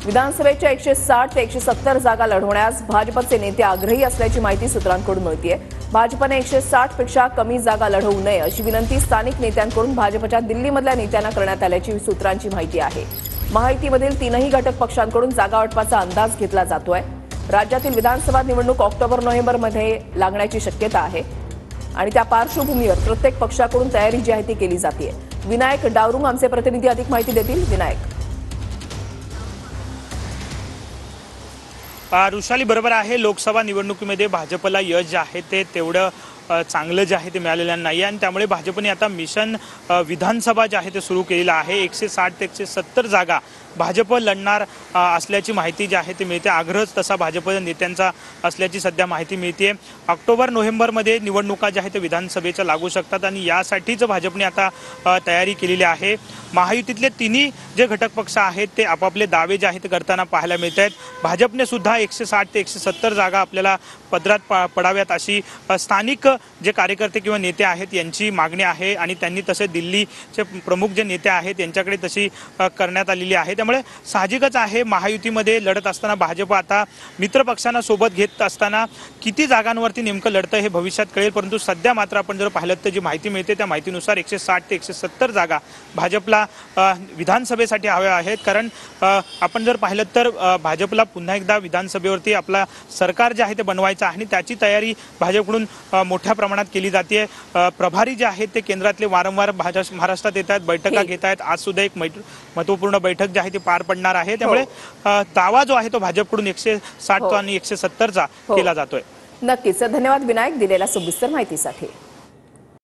विधानसभेच्या 160 ते 170 जागा लढवण्यास भाजपचे नेते आग्रही असल्याची माहिती सूत्रांकडून मिळतेय। भाजपने 160 पेक्षा कमी जागा लढवू नये अशी विनंती स्थानिक नेत्यांकडून भाजपच्या दिल्लीमधल्या नेत्यांना करण्यात आल्याची सूत्रांची माहिती आहे। महायुतीमधील तीनही घटक पक्षांकडून जागा वाटपाचा अंदाज घेतला जातोय। राज्यातील विधानसभा निवडणूक ऑक्टोबर-नोव्हेंबरमध्ये लागण्याची शक्यता आहे आणि त्या पार्श्वभूमीवर प्रत्येक पक्षाकडून तयारी जी आहे ती केली जाते। विनायक डावरुंग आमचे प्रतिनिधी अधिक माहिती देतील। विनायक। रुशाली बरोबर आहे। लोकसभा निवडणुकीमध्ये भाजपला यश जे आहे ते तेवढं चांगलं जे आहे ते मिळालेलं नाही आणि त्यामुळे भाजपने आता मिशन विधानसभा जे आहे ते सुरू केलेलं आहे। 160 ते 170 जागा भाजप लढणार असल्याची माहिती जी आहे ती मिळते। आग्रह तसा भाजप नेत्यांचा असल्याची सध्या माहिती मिळते। ऑक्टोबर-नोव्हेंबरमध्ये निवडणुका ज्या आहेत ते विधानसभेच्या लागू शकतात आणि यासाठीच भाजपने आता तयारी केलेली आहे। महायुतीतले तिन्ही जे घटक पक्ष आहेत ते आपापले दावे जे आहेत ते करताना पाहायला मिळत आहेत। भाजपने सुद्धा 160 ते 170 जागा आपल्याला पदरात पडाव्यात अशी स्थानिक जे कार्यकर्ते किंवा नेते आहेत यांची मागणी आहे आणि त्यांनी तसे दिल्लीचे प्रमुख जे नेते आहेत त्यांच्याकडे तशी करण्यात आलेली आहे। त्यामुळे साहजिकच आहे महायुतीमध्ये लढत असताना भाजप आता मित्र पक्षांना सोबत घेत असताना किती जागांवरती नेमकं लढतं हे भविष्यात कळेल, परंतु सध्या मात्र आपण जर पाहिलं तर जी माहिती मिळते त्या माहितीनुसार 160 ते 170 जागा भाजपला विधानसभेसाठी हव्या आहेत। कारण आपण जर पाहिलं तर भाजपला पुन्हा एकदा विधानसभेवरती आपला सरकार जे आहे ते बनवायचं आहे आणि त्याची तयारी भाजपकडून मोठ्या प्रमाणात केली जाते। प्रभारी जे आहेत ते केंद्रातले वारंवार महाराष्ट्रात येतात, बैठका घेत आहेत। आज सुद्धा एक महत्त्वपूर्ण बैठक जी आहे ती पार पडणार आहे। त्यामुळे दावा जो आहे तो भाजपकडून 160 आणि 170 चा केला जातोय। नक्कीच धन्यवाद विनायक दिलेल्या सविस्तर माहितीसाठी।